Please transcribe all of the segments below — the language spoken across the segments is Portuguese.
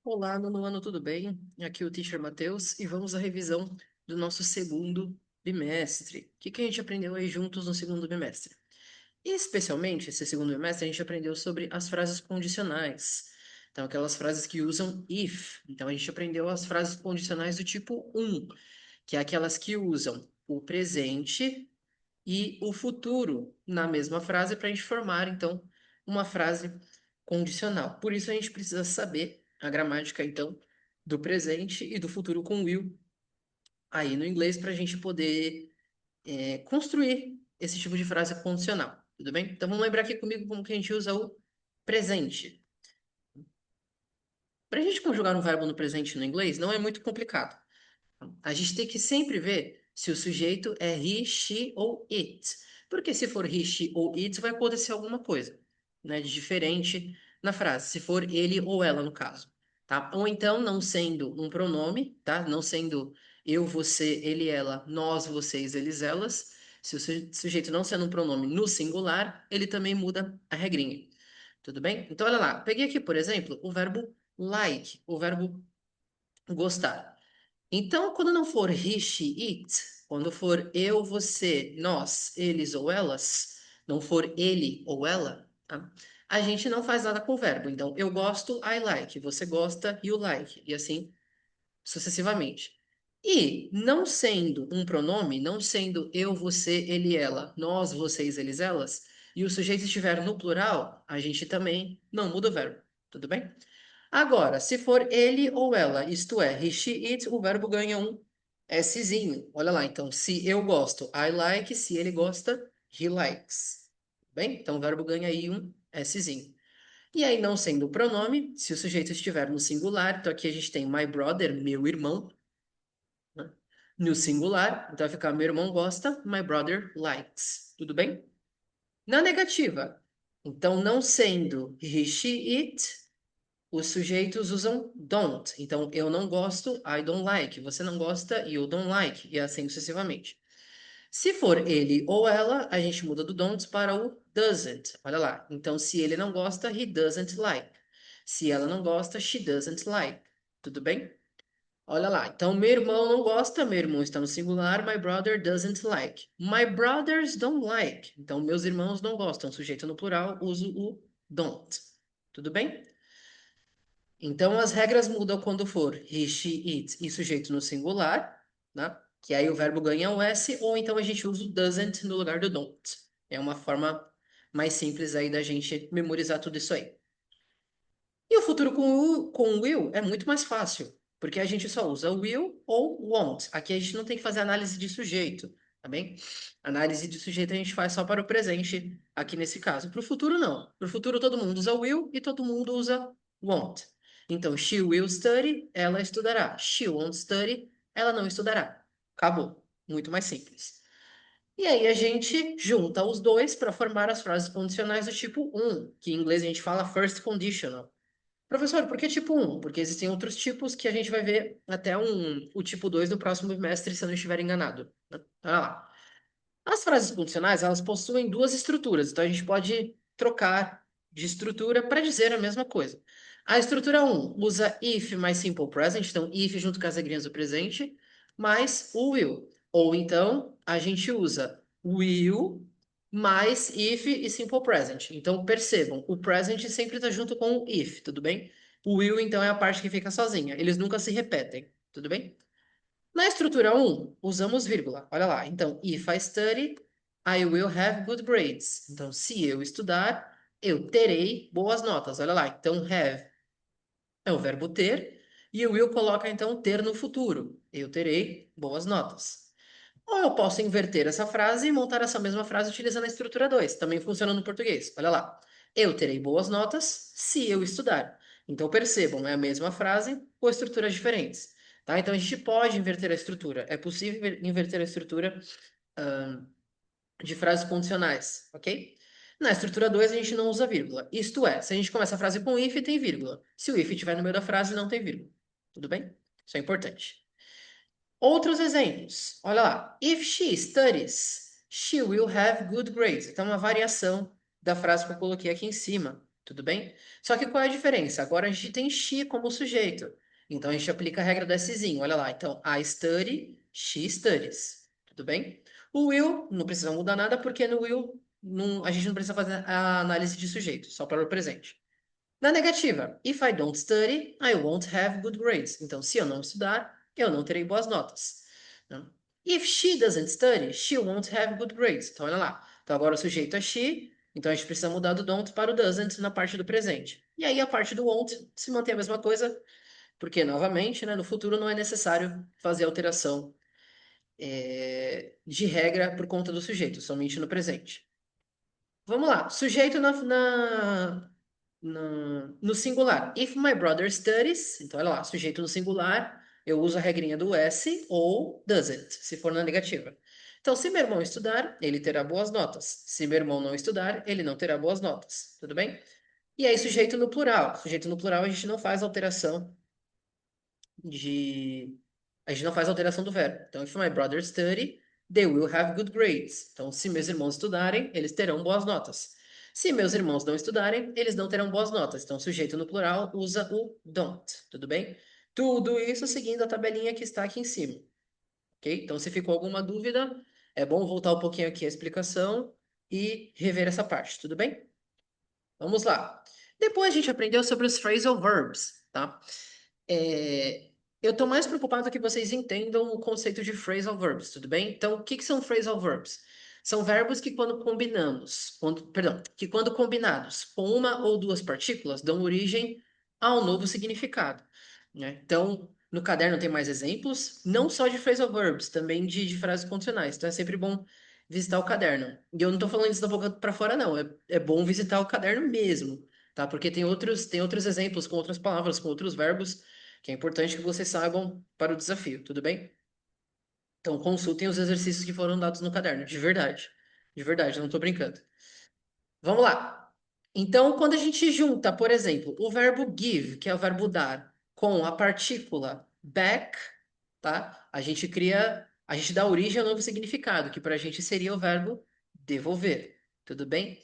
Olá, nono ano, tudo bem? Aqui é o Teacher Matheus e vamos à revisão do nosso segundo bimestre. O que a gente aprendeu aí juntos no segundo bimestre? Especialmente, esse segundo bimestre, a gente aprendeu sobre as frases condicionais. Então, aquelas frases que usam if. Então, a gente aprendeu as frases condicionais do tipo um, que é aquelas que usam o presente e o futuro na mesma frase para a gente formar, então, uma frase condicional. Por isso, a gente precisa saber a gramática, então, do presente e do futuro com will aí no inglês para a gente poder construir esse tipo de frase condicional. Tudo bem? Então, vamos lembrar aqui comigo como que a gente usa o presente. Para a gente conjugar um verbo no presente no inglês, não é muito complicado. A gente tem que sempre ver se o sujeito é he, she ou it. Porque se for he, she ou it, vai acontecer alguma coisa, né, de diferente na frase. Se for ele ou ela, no caso, tá? Ou então, não sendo um pronome, tá? Não sendo eu, você, ele, ela, nós, vocês, eles, elas. Se o sujeito não sendo um pronome no singular, ele também muda a regrinha. Tudo bem? Então, olha lá. Peguei aqui, por exemplo, o verbo like, o verbo gostar. Então, quando não for he, she, it, quando for eu, você, nós, eles ou elas, não for ele ou ela, tá? A gente não faz nada com o verbo. Então, eu gosto, I like. Você gosta, you like. E assim sucessivamente. E não sendo um pronome, não sendo eu, você, ele, ela, nós, vocês, eles, elas, e o sujeito estiver no plural, a gente também não muda o verbo. Tudo bem? Agora, se for ele ou ela, isto é, he, she, it, o verbo ganha um Szinho. Olha lá, então, se eu gosto, I like, se ele gosta, he likes. Bem? Então, o verbo ganha aí um Szinho. E aí, não sendo o pronome, se o sujeito estiver no singular, então aqui a gente tem my brother, meu irmão, né? No singular, então vai ficar meu irmão gosta, my brother likes. Tudo bem? Na negativa, então, não sendo he, she, it, os sujeitos usam don't. Então, eu não gosto, I don't like. Você não gosta, you don't like. E assim sucessivamente. Se for ele ou ela, a gente muda do don't para o doesn't. Olha lá. Então, se ele não gosta, he doesn't like. Se ela não gosta, she doesn't like. Tudo bem? Olha lá. Então, meu irmão não gosta, meu irmão está no singular, my brother doesn't like. My brothers don't like. Então, meus irmãos não gostam. Sujeito no plural, uso o don't. Tudo bem? Então, as regras mudam quando for he, she, it e sujeito no singular, né? Que aí o verbo ganha um S, ou então a gente usa o doesn't no lugar do don't. É uma forma mais simples aí da gente memorizar tudo isso aí. E o futuro com will é muito mais fácil, porque a gente só usa will ou won't. Aqui a gente não tem que fazer análise de sujeito, tá bem? Análise de sujeito a gente faz só para o presente, aqui nesse caso. Para o futuro, não. Para o futuro, todo mundo usa will e todo mundo usa won't. Então, she will study, ela estudará. She won't study, ela não estudará. Acabou. Muito mais simples. E aí a gente junta os dois para formar as frases condicionais do tipo um, que em inglês a gente fala first conditional. Professor, por que tipo um? Porque existem outros tipos que a gente vai ver até o tipo 2 no próximo bimestre, se eu não estiver enganado, né? Olha lá. As frases funcionais, elas possuem duas estruturas, então a gente pode trocar de estrutura para dizer a mesma coisa. A estrutura um usa if mais simple present, então if junto com as regrinhas do presente, mais o will. Ou então a gente usa will mais if e simple present. Então percebam, o present sempre está junto com o if, tudo bem? O will então é a parte que fica sozinha, eles nunca se repetem, tudo bem? Na estrutura um usamos vírgula. Olha lá. Então, if I study, I will have good grades. Então, se eu estudar, eu terei boas notas. Olha lá. Então, have é o verbo ter e o will coloca então ter no futuro. Eu terei boas notas. Ou eu posso inverter essa frase e montar essa mesma frase utilizando a estrutura 2. Também funciona no português. Olha lá. Eu terei boas notas se eu estudar. Então percebam, é a mesma frase com estruturas diferentes. Tá? Então a gente pode inverter a estrutura. É possível inverter a estrutura de frases condicionais, ok? Na estrutura 2 a gente não usa vírgula. Isto é, se a gente começa a frase com if, tem vírgula. Se o if estiver no meio da frase, não tem vírgula. Tudo bem? Isso é importante. Outros exemplos. Olha lá. If she studies, she will have good grades. Então, uma variação da frase que eu coloquei aqui em cima. Tudo bem? Só que qual é a diferença? Agora a gente tem she como sujeito. Então a gente aplica a regra do Szinho. Olha lá. Então, I study, she studies. Tudo bem? O will, não precisa mudar nada, porque no will a gente não precisa fazer a análise de sujeito, só para o presente. Na negativa, if I don't study, I won't have good grades. Então, se eu não estudar, eu não terei boas notas. Né? If she doesn't study, she won't have good grades. Então, olha lá. Então, agora o sujeito é she, então a gente precisa mudar do don't para o doesn't na parte do presente. E aí a parte do won't se mantém a mesma coisa, porque, novamente, né, no futuro não é necessário fazer alteração de regra por conta do sujeito, somente no presente. Vamos lá. Sujeito no singular. If my brother studies, então olha lá, sujeito no singular, eu uso a regrinha do S ou doesn't, se for na negativa. Então, se meu irmão estudar, ele terá boas notas. Se meu irmão não estudar, ele não terá boas notas. Tudo bem? E aí, sujeito no plural. Sujeito no plural, a gente não faz alteração de. A gente não faz alteração do verbo. Então, if my brother study, they will have good grades. Então, se meus irmãos estudarem, eles terão boas notas. Se meus irmãos não estudarem, eles não terão boas notas. Então, sujeito no plural usa o don't. Tudo bem? Tudo isso seguindo a tabelinha que está aqui em cima. Ok? Então, se ficou alguma dúvida, é bom voltar um pouquinho aqui a explicação e rever essa parte. Tudo bem? Vamos lá. Depois a gente aprendeu sobre os phrasal verbs, tá? Eu estou mais preocupado que vocês entendam o conceito de phrasal verbs, tudo bem? Então, o que são phrasal verbs? São verbos que quando combinamos, que quando combinados com uma ou duas partículas dão origem a um novo significado, né? Então, no caderno tem mais exemplos, não só de phrasal verbs, também de frases condicionais. Então, é sempre bom visitar o caderno. E eu não estou falando isso da boca para fora, não. É bom visitar o caderno mesmo, tá? Porque tem outros exemplos com outras palavras, com outros verbos que é importante que vocês saibam para o desafio, tudo bem? Então, consultem os exercícios que foram dados no caderno, de verdade. De verdade, eu não estou brincando. Vamos lá. Então, quando a gente junta, por exemplo, o verbo give, que é o verbo dar, com a partícula back, tá? A gente dá origem a um novo significado, que para a gente seria o verbo devolver. Tudo bem?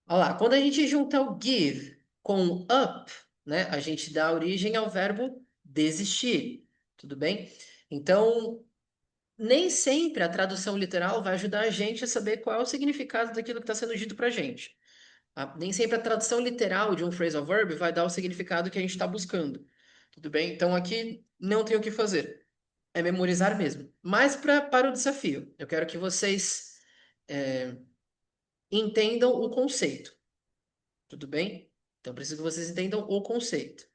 Olha lá, quando a gente junta o give com o up, né, a gente dá origem ao verbo desistir, tudo bem? Então, nem sempre a tradução literal vai ajudar a gente a saber qual é o significado daquilo que está sendo dito para a gente. Tá? Nem sempre a tradução literal de um phrasal verb vai dar o significado que a gente está buscando, tudo bem? Então, aqui não tem o que fazer, é memorizar mesmo. Mas para o desafio, eu quero que vocês entendam o conceito. Tudo bem? Então, preciso que vocês entendam o conceito.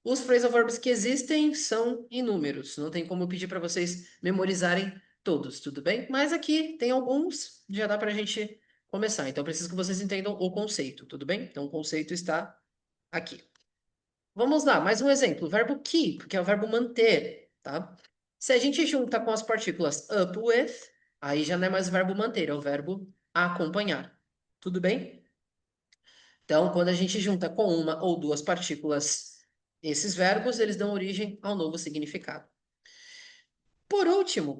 Os phrasal verbs que existem são inúmeros. Não tem como eu pedir para vocês memorizarem todos, tudo bem? Mas aqui tem alguns, já dá para a gente começar. Então, preciso que vocês entendam o conceito, tudo bem? Então, o conceito está aqui. Vamos lá, mais um exemplo. O verbo keep, que é o verbo manter, tá? Se a gente junta com as partículas up with, aí já não é mais o verbo manter, é o verbo acompanhar. Tudo bem? Então, quando a gente junta com uma ou duas partículas esses verbos, eles dão origem ao novo significado. Por último,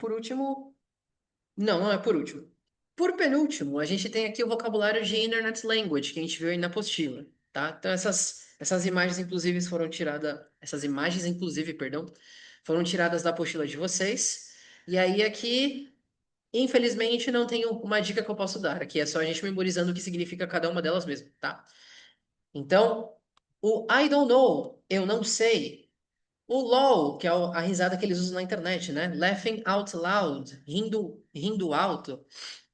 não é por último. Por penúltimo, a gente tem aqui o vocabulário de Internet Language, que a gente viu aí na apostila, tá? Então, essas imagens, inclusive, perdão, foram tiradas da apostila de vocês. E aí, aqui, infelizmente, não tenho uma dica que eu posso dar. Aqui é só a gente memorizando o que significa cada uma delas mesmo, tá? Então, o I don't know, eu não sei. O LOL, que é a risada que eles usam na internet, né? Laughing out loud, rindo alto,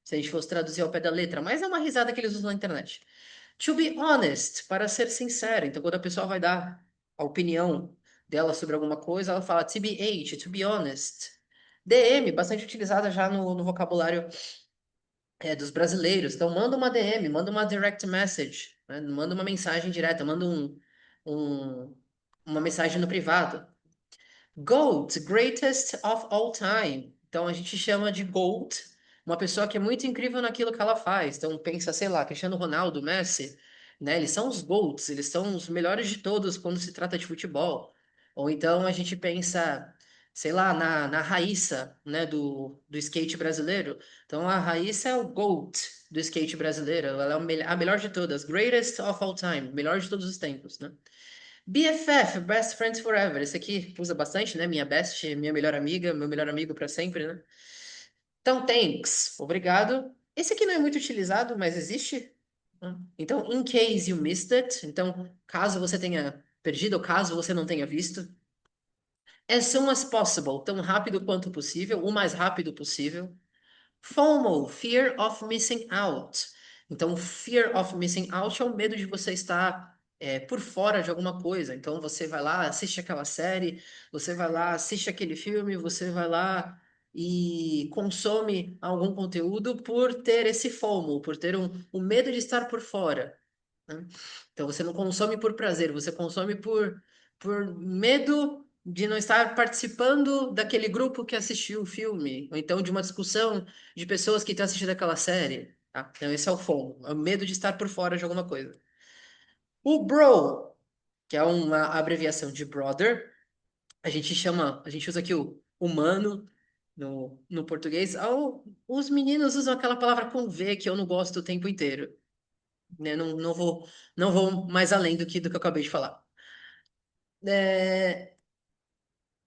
se a gente fosse traduzir ao pé da letra, mas é uma risada que eles usam na internet. To be honest, para ser sincero. Então, quando a pessoa vai dar a opinião dela sobre alguma coisa, ela fala TBH, to be honest. DM, bastante utilizada já no vocabulário dos brasileiros. Então, manda uma DM, manda uma direct message, né? Manda uma mensagem direta, manda um- uma mensagem no privado. GOAT, greatest of all time. Então, a gente chama de GOAT uma pessoa que é muito incrível naquilo que ela faz. Então, pensa, sei lá, Cristiano Ronaldo, Messi, né? Eles são os GOATs, eles são os melhores de todos quando se trata de futebol. Ou então a gente pensa sei lá, na Raíssa, né, do skate brasileiro. Então a Raíssa é o GOAT do skate brasileiro. Ela é a melhor de todas, greatest of all time, melhor de todos os tempos, né? BFF, Best Friends Forever. Esse aqui usa bastante, né? Minha best, minha melhor amiga, meu melhor amigo para sempre, né? Então, thanks, obrigado. Esse aqui não é muito utilizado, mas existe. Então, in case you missed it. Então, caso você tenha perdido ou caso você não tenha visto. As soon as possible, tão rápido quanto possível, o mais rápido possível. FOMO, Fear of Missing Out. Então, Fear of Missing Out é o medo de você estar por fora de alguma coisa. Então, você vai lá, assiste aquela série, você vai lá, assiste aquele filme, você vai lá e consome algum conteúdo por ter esse FOMO, por ter um medo de estar por fora, né? Então, você não consome por prazer, você consome por medo de não estar participando daquele grupo que assistiu o filme, ou então de uma discussão de pessoas que estão assistindo aquela série, tá? Então, esse é o FOMO, é o medo de estar por fora de alguma coisa. O BRO, que é uma abreviação de brother, a gente usa aqui o humano no português. Os meninos usam aquela palavra com V que eu não gosto o tempo inteiro, né? Não vou mais além do que eu acabei de falar. É,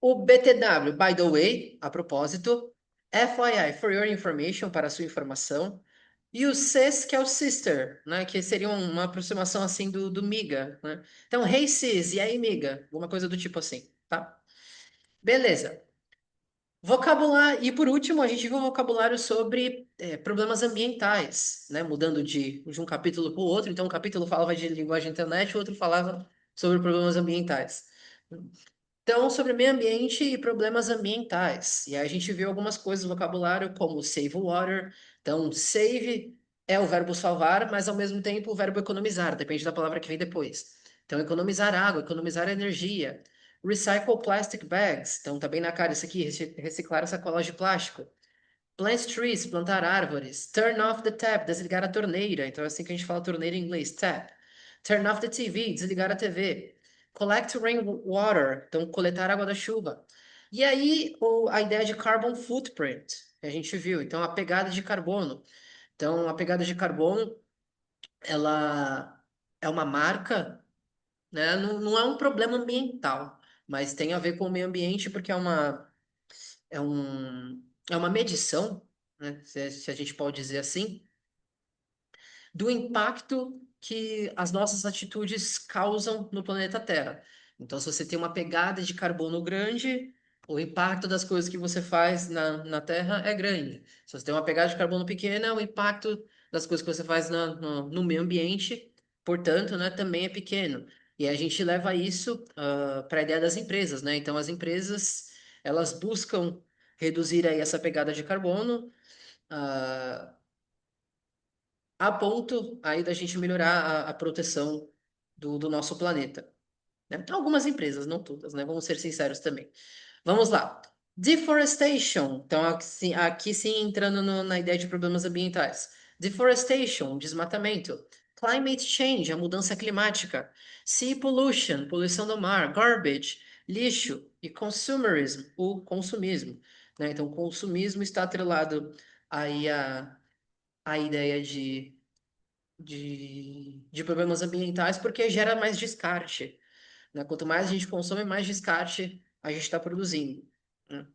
o BTW, by the way, a propósito, FYI, for your information, para a sua informação. E o sis, que é o sister, né? Que seria uma aproximação assim do miga, né? Então, hey sis, e aí, miga? Alguma coisa do tipo assim, tá? Beleza. Vocabulário. E por último, a gente viu um vocabulário sobre problemas ambientais, né? Mudando de um capítulo para o outro. Então, um capítulo falava de linguagem internet, o outro falava sobre problemas ambientais. Então, sobre meio ambiente e problemas ambientais. E aí a gente viu algumas coisas no vocabulário, como save water. Então, save é o verbo salvar, mas ao mesmo tempo o verbo economizar, depende da palavra que vem depois. Então, economizar água, economizar energia. Recycle plastic bags. Então, tá bem na cara isso aqui, reciclar sacolas de plástico. Plant trees, plantar árvores. Turn off the tap, desligar a torneira. Então é assim que a gente fala torneira em inglês, tap. Turn off the TV, desligar a TV. Collect rainwater, então coletar água da chuva. E aí a ideia de carbon footprint, que a gente viu. Então a pegada de carbono. Então a pegada de carbono, ela é uma marca, né? Não é um problema ambiental, mas tem a ver com o meio ambiente porque é um, é uma medição, né, se a gente pode dizer assim, do impacto que as nossas atitudes causam no planeta Terra. Então, se você tem uma pegada de carbono grande, o impacto das coisas que você faz na Terra é grande. Se você tem uma pegada de carbono pequena, o impacto das coisas que você faz no meio ambiente, portanto, né, também é pequeno. E a gente leva isso para a ideia das empresas, né? Então, as empresas, elas buscam reduzir aí essa pegada de carbono, ah, a ponto aí da gente melhorar a proteção do nosso planeta, né? Algumas empresas, não todas, né? Vamos ser sinceros também. Vamos lá. Deforestation. Então, aqui sim entrando na ideia de problemas ambientais. Deforestation, desmatamento. Climate change, a mudança climática. Sea pollution, poluição do mar. Garbage, lixo. E consumerism, o consumismo, né? Então, o consumismo está atrelado aí a ideia de problemas ambientais porque gera mais descarte, né? Quanto mais a gente consome, mais descarte a gente está produzindo, né?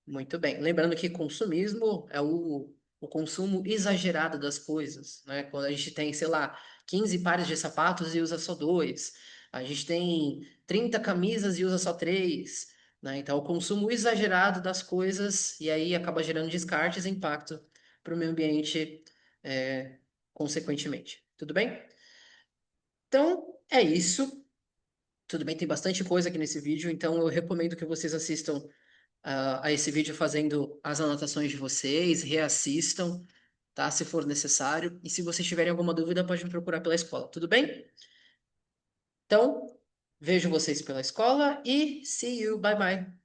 Muito bem. Lembrando que consumismo é o consumo exagerado das coisas, né? Quando a gente tem, sei lá, 15 pares de sapatos e usa só dois, a gente tem 30 camisas e usa só três, né? Então, o consumo exagerado das coisas e aí acaba gerando descartes e impacto para o meio ambiente, consequentemente. Tudo bem? Então, é isso. Tudo bem, tem bastante coisa aqui nesse vídeo, então eu recomendo que vocês assistam a esse vídeo fazendo as anotações de vocês, reassistam, tá? Se for necessário. E se vocês tiverem alguma dúvida, pode me procurar pela escola, tudo bem? Então, vejo vocês pela escola e see you, bye bye.